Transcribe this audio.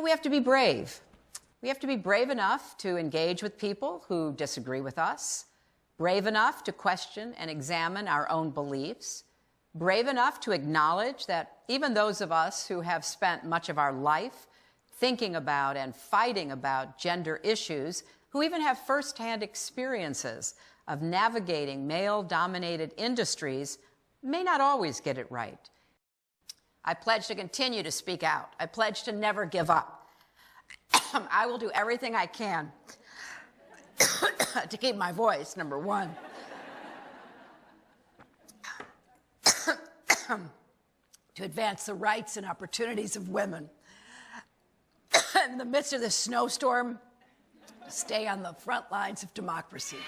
We have to be brave. We have to be brave enough to engage with people who disagree with us, brave enough to question and examine our own beliefs, brave enough to acknowledge that even those of us who have spent much of our life thinking about and fighting about gender issues, who even have firsthand experiences of navigating male-dominated industries, may not always get it right. I pledge to continue to speak out. I pledge to never give up. I will do everything I can to keep my voice, number one. To advance the rights and opportunities of women. In the midst of this snowstorm, stay on the front lines of democracy.